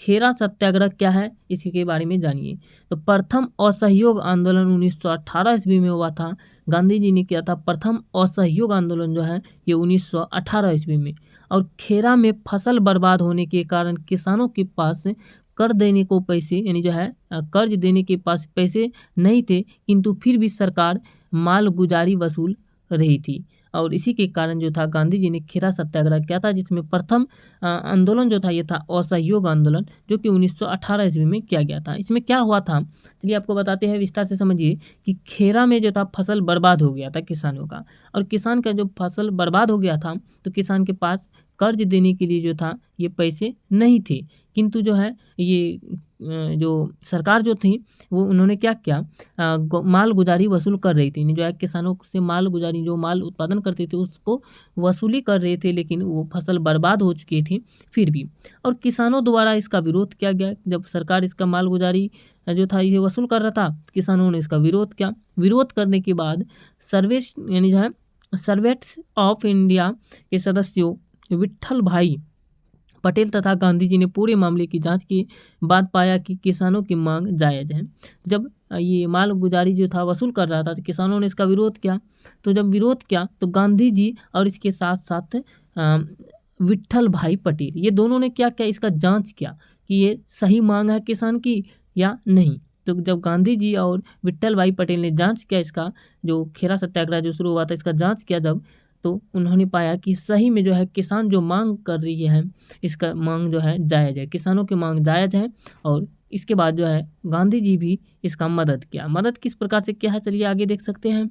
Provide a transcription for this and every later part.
खेरा सत्याग्रह क्या है इसी के बारे में जानिए। तो प्रथम असहयोग आंदोलन 1918 ईस्वी में हुआ था। गांधी जी ने किया था प्रथम असहयोग आंदोलन जो है ये 1918 ईस्वी में। और खेरा में फसल बर्बाद होने के कारण किसानों के पास कर देने को पैसे यानी जो है कर्ज देने के पास पैसे नहीं थे, किंतु फिर भी सरकार माल गुजारी वसूल रही थी। और इसी के कारण जो था गांधी जी ने खेरा सत्याग्रह किया था, जिसमें प्रथम आंदोलन जो था ये था असहयोग आंदोलन, जो कि 1918 ईस्वी में किया गया था। इसमें क्या हुआ था चलिए आपको बताते हैं, विस्तार से समझिए कि खेरा में जो था फसल बर्बाद हो गया था किसानों का। और किसान का जो फसल बर्बाद हो गया था तो किसान के पास कर्ज देने के लिए जो था ये पैसे नहीं थे, किंतु जो है ये जो सरकार जो थी वो उन्होंने क्या किया, माल गुजारी वसूल कर रही थी, जो है किसानों से माल गुजारी जो माल उत्पादन करते थे उसको वसूली कर रहे थे, लेकिन वो फसल बर्बाद हो चुकी थी फिर भी। और किसानों द्वारा इसका विरोध किया गया। जब सरकार इसका माल गुजारी जो था ये वसूल कर रहा था, किसानों ने इसका विरोध किया। विरोध करने के बाद सर्वेश यानी जो है सर्वेंट्स ऑफ इंडिया के सदस्यों विट्ठल भाई पटेल तथा गांधी जी ने पूरे मामले की जांच के बाद पाया कि किसानों की मांग जायज़ है। जब ये माल गुजारी जो था वसूल कर रहा था तो किसानों ने इसका विरोध किया। तो जब विरोध किया तो गांधी जी और इसके साथ साथ विट्ठल भाई पटेल ये दोनों ने क्या किया, इसका जांच किया कि ये सही मांग है किसान की या नहीं। तो जब गांधी जी और विट्ठल भाई पटेल ने जांच किया, इसका जो खेरा सत्याग्रह जो शुरू हुआ था इसका जांच किया जब, तो उन्होंने पाया कि सही में जो है किसान जो मांग कर रही है इसका मांग जो है जायज़ है, किसानों की मांग जायज़ है। और इसके बाद जो है गांधी जी भी इसका मदद किया। मदद किस प्रकार से किया है चलिए आगे देख सकते हैं।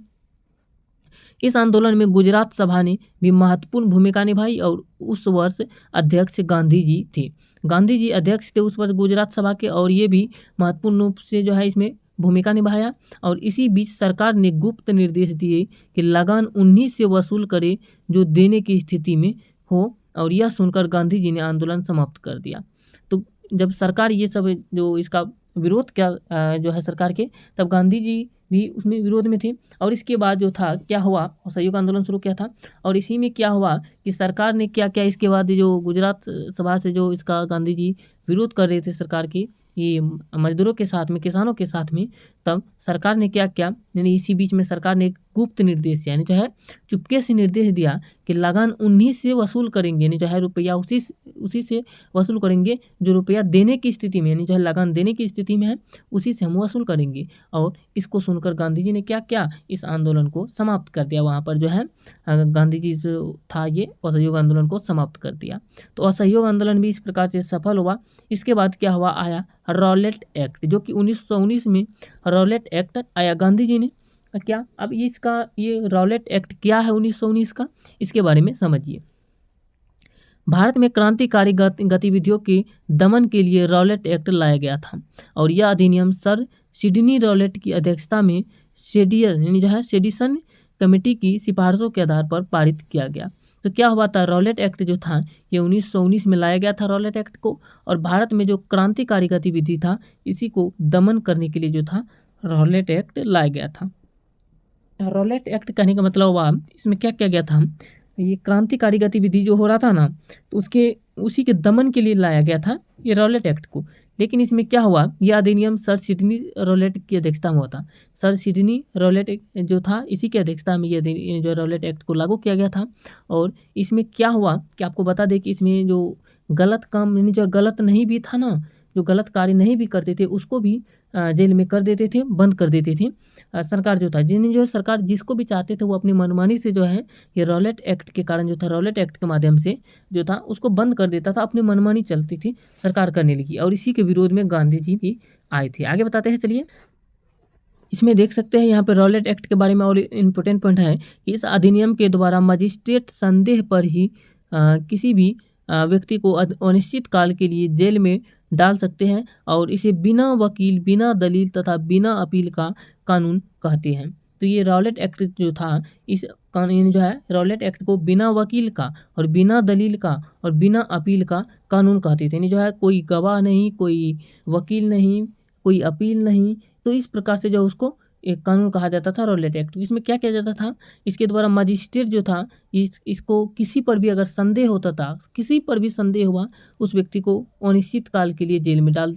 इस आंदोलन में गुजरात सभा ने भी महत्वपूर्ण भूमिका निभाई और उस वर्ष अध्यक्ष गांधी जी थे। गांधी जी अध्यक्ष थे उस वर्ष गुजरात सभा के, और ये भी महत्वपूर्ण रूप से जो है इसमें भूमिका निभाया। और इसी बीच सरकार ने गुप्त निर्देश दिए कि लगान 19 से वसूल करे जो देने की स्थिति में हो, और यह सुनकर गांधी जी ने आंदोलन समाप्त कर दिया। तो जब सरकार ये सब जो इसका विरोध किया जो है सरकार के, तब गांधी जी भी उसमें विरोध में थे। और इसके बाद जो था क्या हुआ, असहयोग आंदोलन शुरू किया था। और इसी में क्या हुआ कि सरकार ने क्या किया, इसके बाद जो गुजरात सभा से जो इसका गांधी जी विरोध कर रहे थे सरकार की ये मजदूरों के साथ में, किसानों के साथ में, तब सरकार ने क्या किया, यानी इसी बीच में सरकार ने एक गुप्त निर्देश यानी जो है चुपके से निर्देश दिया कि लगान 19 से वसूल करेंगे, यानी जो है रुपया उसी से वसूल करेंगे जो रुपया देने की स्थिति में, यानी जो है लगान देने की स्थिति में है उसी से हम वसूल करेंगे। और इसको सुनकर गांधी जी ने क्या किया, इस आंदोलन को समाप्त कर दिया। वहाँ पर जो है गांधी जी जो था ये असहयोग आंदोलन को समाप्त कर दिया। तो असहयोग आंदोलन भी इस प्रकार से सफल हुआ। इसके बाद क्या हुआ, आया रॉलेट एक्ट, जो कि 1919 में रॉलेट एक्ट आया। गांधी जी ने क्या, अब ये रॉलेट एक्ट क्या है 1919 का, इसके बारे में समझिए। भारत में क्रांतिकारी गतिविधियों के दमन के लिए रॉलेट एक्ट लाया गया था, और यह अधिनियम सर सिडनी रॉलेट की अध्यक्षता में यानी जो है सेडिशन कमेटी की सिफारिशों के आधार पर पारित किया गया। तो क्या हुआ था, रॉलेट एक्ट जो था ये 1919 में लाया गया था रॉलेट एक्ट को, और भारत में जो क्रांतिकारी गतिविधि था इसी को दमन करने के लिए जो था रॉलेट एक्ट लाया गया था। रॉलेट एक्ट कहने का मतलब हुआ इसमें क्या किया गया था, ये क्रांतिकारी गतिविधि जो हो रहा था ना तो उसी के दमन के लिए लाया गया था ये रॉलेट एक्ट को। लेकिन इसमें क्या हुआ, यह अधिनियम सर सिडनी रॉलेट की अध्यक्षता में हुआ था। सर सिडनी रॉलेट जो था इसी की अध्यक्षता में ये जो रॉलेट एक्ट को लागू किया गया था। और इसमें क्या हुआ कि आपको बता दें कि इसमें जो गलत काम यानी जो गलत नहीं भी था ना, जो गलत कार्य नहीं भी करते थे उसको भी जेल में कर देते थे, बंद कर देते थे। सरकार जो था जो सरकार जिसको भी चाहते थे वो अपनी मनमानी से जो है ये रॉलेट एक्ट के कारण जो था रॉलेट एक्ट के माध्यम से जो था उसको बंद कर देता था, अपनी मनमानी चलती थी सरकार करने लगी। और इसी के विरोध में गांधी जी भी आए थे। आगे बताते हैं चलिए। इसमें देख सकते हैं यहाँ पे रॉलेट एक्ट के बारे में और इम्पोर्टेंट पॉइंट है कि इस अधिनियम के द्वारा मजिस्ट्रेट संदेह पर ही किसी भी व्यक्ति को अनिश्चित काल के लिए जेल में डाल सकते हैं, और इसे बिना वकील, बिना दलील तथा बिना अपील का कानून कहते हैं। तो ये रॉलेट एक्ट जो था इस कानून जो है रॉलेट एक्ट को बिना वकील का और बिना दलील का और बिना अपील का कानून कहते थे। यानी जो है कोई गवाह नहीं, कोई वकील नहीं, कोई अपील नहीं, तो इस प्रकार से जो उसको एक कानून कहा जाता था रॉलेट एक्ट। इसमें क्या किया जाता था, इसके द्वारा मजिस्ट्रेट जो था इसको किसी पर भी अगर संदेह होता था, किसी पर भी संदेह हुआ, उस व्यक्ति को अनिश्चित काल के लिए जेल में डाल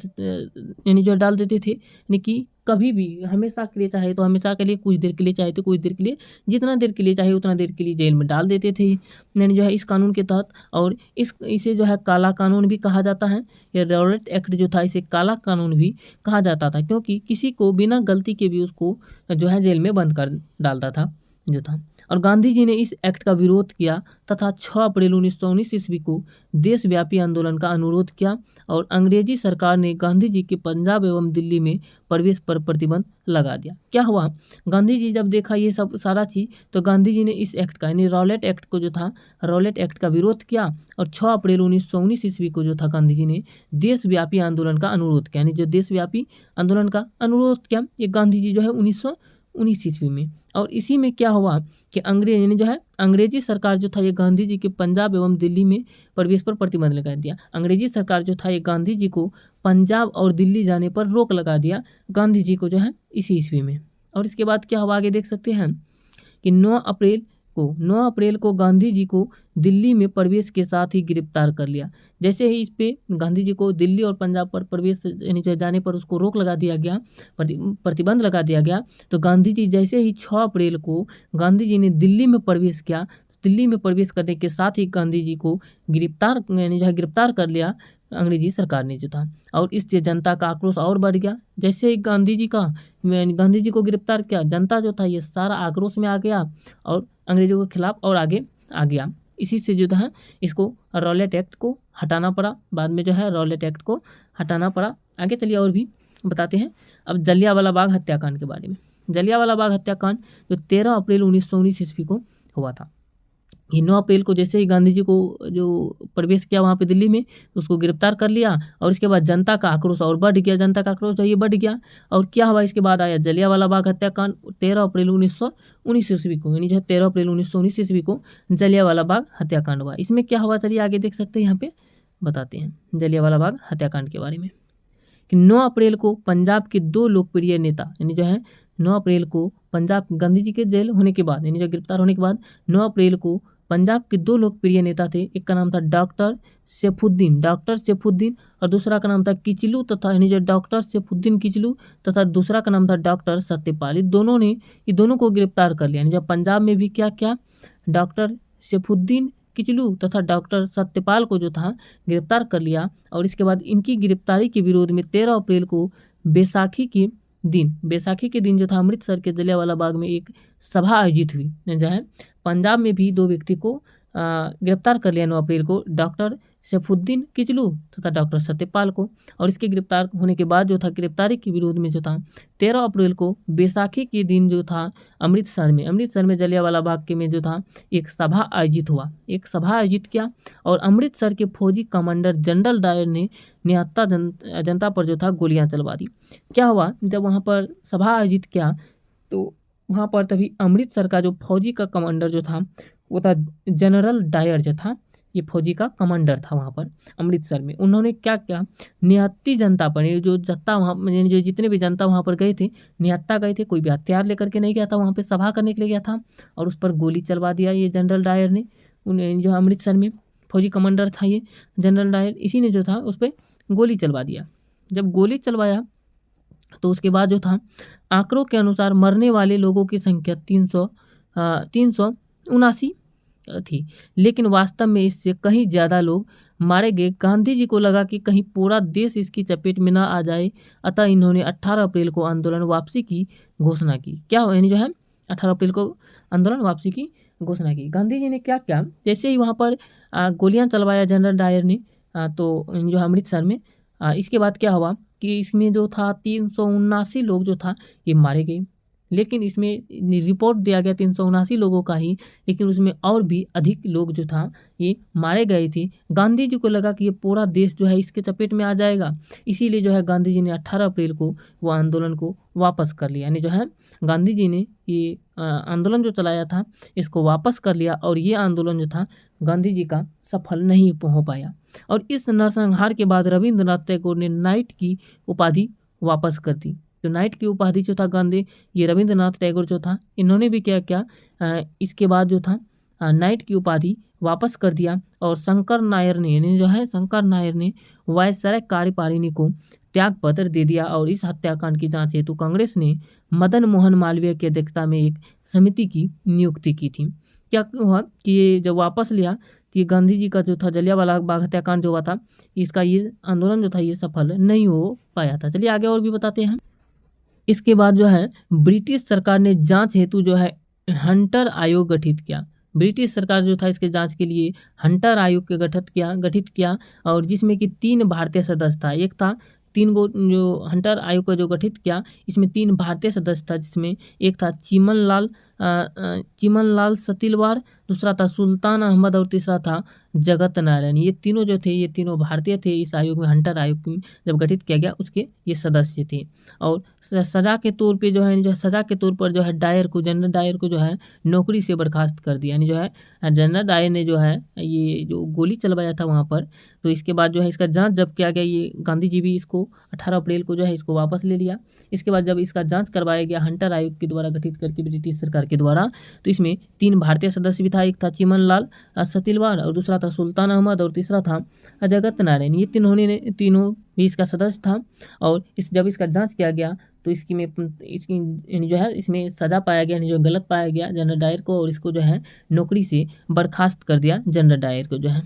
देते थे। यानी कि कभी भी, हमेशा के लिए चाहे तो हमेशा के लिए, कुछ देर के लिए चाहे तो कुछ देर के लिए, जितना देर के लिए चाहे उतना देर के लिए जेल में डाल देते थे, यानी जो है इस कानून के तहत। और इसे जो है काला कानून भी कहा जाता है। ये रॉलेट एक्ट जो था, इसे काला कानून भी कहा जाता था, क्योंकि किसी को बिना गलती के भी उसको जो है जेल में बंद कर डालता था जो था। और गांधी जी ने इस एक्ट का विरोध किया तथा 6 अप्रैल 1919 ईस्वी को देशव्यापी आंदोलन का अनुरोध किया, और अंग्रेजी सरकार ने गांधी जी के पंजाब एवं दिल्ली में प्रवेश पर प्रतिबंध लगा दिया। क्या हुआ, गांधी जी जब देखा ये सब सारा चीज़, तो गांधी जी ने इस एक्ट का, यानी रॉलेट एक्ट को जो था, रॉलेट एक्ट का विरोध किया, और 6 अप्रैल 1919 ईस्वी को जो था गांधी जी ने देशव्यापी आंदोलन का अनुरोध किया। यानी जो देशव्यापी आंदोलन का अनुरोध किया, ये गांधी जी जो है 1919 ईस्वी में। और इसी में क्या हुआ कि अंग्रेजी सरकार जो था, ये गांधी जी के पंजाब एवं दिल्ली में प्रवेश पर प्रतिबंध लगा दिया। अंग्रेजी सरकार जो था, ये गांधी जी को पंजाब और दिल्ली जाने पर रोक लगा दिया, गांधी जी को जो है इसी ईस्वी में। और इसके बाद क्या हुआ, आगे देख सकते हैं कि 9 अप्रैल को गांधी जी को दिल्ली में प्रवेश के साथ ही गिरफ्तार कर लिया। जैसे ही इस पे गांधी जी को दिल्ली और पंजाब पर प्रवेश यानी जाने पर उसको रोक लगा दिया गया, प्रतिबंध लगा दिया गया, तो गांधी जी जैसे ही 6 अप्रैल को गांधी जी ने दिल्ली में प्रवेश किया, दिल्ली में प्रवेश करने के साथ ही गांधी जी को गिरफ्तार कर लिया अंग्रेजी सरकार ने जो था। और इससे जनता का आक्रोश और बढ़ गया। जैसे ही गांधी जी को गिरफ्तार किया, जनता जो था ये सारा आक्रोश में आ गया और अंग्रेजों के खिलाफ और आगे आ गया। इसी से जो था इसको रॉलेट एक्ट को हटाना पड़ा, बाद में जो है रॉलेट एक्ट को हटाना पड़ा। आगे चलिए और भी बताते हैं अब जलियांवाला बाग हत्याकांड के बारे में। जलियांवाला बाग हत्याकांड जो 13 अप्रैल 1919 ईस्वी को हुआ था। ये 9 अप्रैल को जैसे ही गांधी जी को जो प्रवेश किया वहाँ पे दिल्ली में, तो उसको गिरफ्तार कर लिया, और इसके बाद जनता का आक्रोश और बढ़ गया, जनता का आक्रोश जो ये बढ़ गया। और क्या हुआ, इसके बाद आया जलियांवाला बाग हत्याकांड 13 अप्रैल 1919 ईस्वी को, यानी जो है 13 अप्रैल 1919 ईस्वी को जलियांवाला बाग हत्याकांड हुआ। इसमें क्या हुआ, चलिए आगे देख सकते हैं, यहाँ पे बताते हैं जलियांवाला बाग हत्याकांड के बारे में। कि 9 अप्रैल को पंजाब के 2 लोकप्रिय नेता, यानी जो है 9 अप्रैल को पंजाब गांधी जी के जेल होने के बाद, यानी जो गिरफ्तार होने के बाद 9 अप्रैल को पंजाब के 2 लोकप्रिय नेता थे। एक का नाम था डॉक्टर सैफुद्दीन, और दूसरा का नाम था किचलू, तथा यानी जो डॉक्टर सैफुद्दीन किचलू तथा दूसरा का नाम था डॉक्टर सत्यपाल। ये दोनों को गिरफ्तार कर लिया। यानी जब पंजाब में भी क्या डॉक्टर सैफुद्दीन किचलू तथा डॉक्टर सत्यपाल को जो था गिरफ्तार कर लिया। और इसके बाद इनकी गिरफ्तारी के विरोध में 13 अप्रैल को बैसाखी के दिन जो था अमृतसर के जलियांवाला बाग में एक सभा आयोजित हुई। जो है पंजाब में भी 2 व्यक्ति को गिरफ्तार कर लिया 9 अप्रैल को, डॉक्टर सैफुद्दीन किचलू तथा डॉक्टर सत्यपाल को। और इसके गिरफ्तार होने के बाद जो था गिरफ्तारी के विरोध में जो था 13 अप्रैल को बैसाखी के दिन जो था अमृतसर में जलियांवाला बाग के में जो था एक सभा आयोजित किया। और अमृतसर के फौजी कमांडर जनरल डायर ने निहत्था जनता पर जो था गोलियां चलवा दी। क्या हुआ, जब वहाँ पर सभा आयोजित किया तो वहाँ पर तभी अमृतसर का जो फौजी का कमांडर जो था वो था जनरल डायर जो था, ये फौजी का कमांडर था वहाँ पर अमृतसर में। उन्होंने क्या किया, निहत्थी जनता पर, जो जनता वहाँ जो जितने भी जनता वहाँ पर गए थे निहत्था गए थे, कोई भी हथियार लेकर के नहीं गया था, वहाँ पे सभा करने के लिए गया था, और उस पर गोली चलवा दिया ये जनरल डायर ने। उन्हें जो अमृतसर में फौजी कमांडर था ये जनरल डायर, इसी ने जो था उस पर गोली चलवा दिया। जब गोली चलवाया तो उसके बाद जो था आंकड़ों के अनुसार मरने वाले लोगों की संख्या 379 थी, लेकिन वास्तव में इससे कहीं ज़्यादा लोग मारे गए। गांधी जी को लगा कि कहीं पूरा देश इसकी चपेट में ना आ जाए, अतः इन्होंने 18 अप्रैल को आंदोलन वापसी की घोषणा की। क्या हो, यानी जो है 18 अप्रैल को आंदोलन वापसी की घोषणा की। गांधी जी ने क्या किया, जैसे ही वहाँ पर गोलियां चलवाया जनरल डायर ने तो जो अमृतसर में, इसके बाद क्या हुआ कि इसमें जो था 379 लोग जो था ये मारे गए। लेकिन इसमें रिपोर्ट दिया गया 379 लोगों का ही, लेकिन उसमें और भी अधिक लोग जो था ये मारे गए थे। गांधी जी को लगा कि ये पूरा देश जो है इसके चपेट में आ जाएगा, इसीलिए जो है गांधी जी ने 18 अप्रैल को वो आंदोलन को वापस कर लिया। यानी जो है गांधी जी ने ये आंदोलन जो चलाया था इसको वापस कर लिया, और ये आंदोलन जो था गांधी जी का सफल नहीं हो पाया। और इस नरसंहार के बाद रविंद्रनाथ टैगोर ने नाइट की उपाधि वापस कर दी। तो नाइट की उपाधि जो था गांधी ये रविंद्रनाथ टैगोर जो था इन्होंने भी क्या इसके बाद जो था नाइट की उपाधि वापस कर दिया और शंकर नायर ने वायसराय कार्यकारिणी को त्याग पत्र दे दिया और इस हत्याकांड की जांच हेतु कांग्रेस ने मदन मोहन मालवीय की अध्यक्षता में एक समिति की नियुक्ति की थी। क्या हुआ कि ये जब वापस लिया तो ये गांधी जी का जो था जलियांवाला बाग हत्याकांड जो हुआ था, इसका ये आंदोलन जो था ये सफल नहीं हो पाया था। चलिए आगे और भी बताते हैं। इसके बाद जो है ब्रिटिश सरकार ने जांच हेतु जो है हंटर आयोग गठित किया। ब्रिटिश सरकार जो था इसके जांच के लिए हंटर आयोग के गठित किया और जिसमें कि 3 भारतीय सदस्य था। एक था 3 गो जो हंटर आयोग का जो गठित किया, इसमें 3 भारतीय सदस्य था, जिसमें एक था चिमन लाल सतिलवार, दूसरा था सुल्तान अहमद और तीसरा था जगत नारायण। ये तीनों जो थे ये तीनों भारतीय थे। इस आयोग में हंटर आयोग जब गठित किया गया उसके ये सदस्य थे। और सजा के तौर पे जो है सजा के तौर पर जो है जनरल डायर को जो है नौकरी से बर्खास्त कर दिया। यानी जो है जनरल डायर ने जो है ये जो गोली चलवाया था वहाँ पर, तो इसके बाद जो है इसका जांच जब किया गया, ये गांधी जी भी इसको 18 अप्रैल को जो है इसको वापस ले लिया। इसके बाद जब इसका जांच करवाया गया हंटर आयोग के द्वारा गठित करके ब्रिटिश सरकार के द्वारा, तो इसमें 3 भारतीय सदस्य भी था। एक था चिमन लाल सतिलवार और दूसरा था सुल्तान अहमद और तीसरा था जगत नारायण। ये तीनों भी इसका सदस्य था। और जब इसका जांच किया गया तो इसकी जो है इसमें सजा पाया गया, जो गलत पाया गया जनरल डायर को, और इसको जो है नौकरी से बर्खास्त कर दिया जनरल डायर को जो है।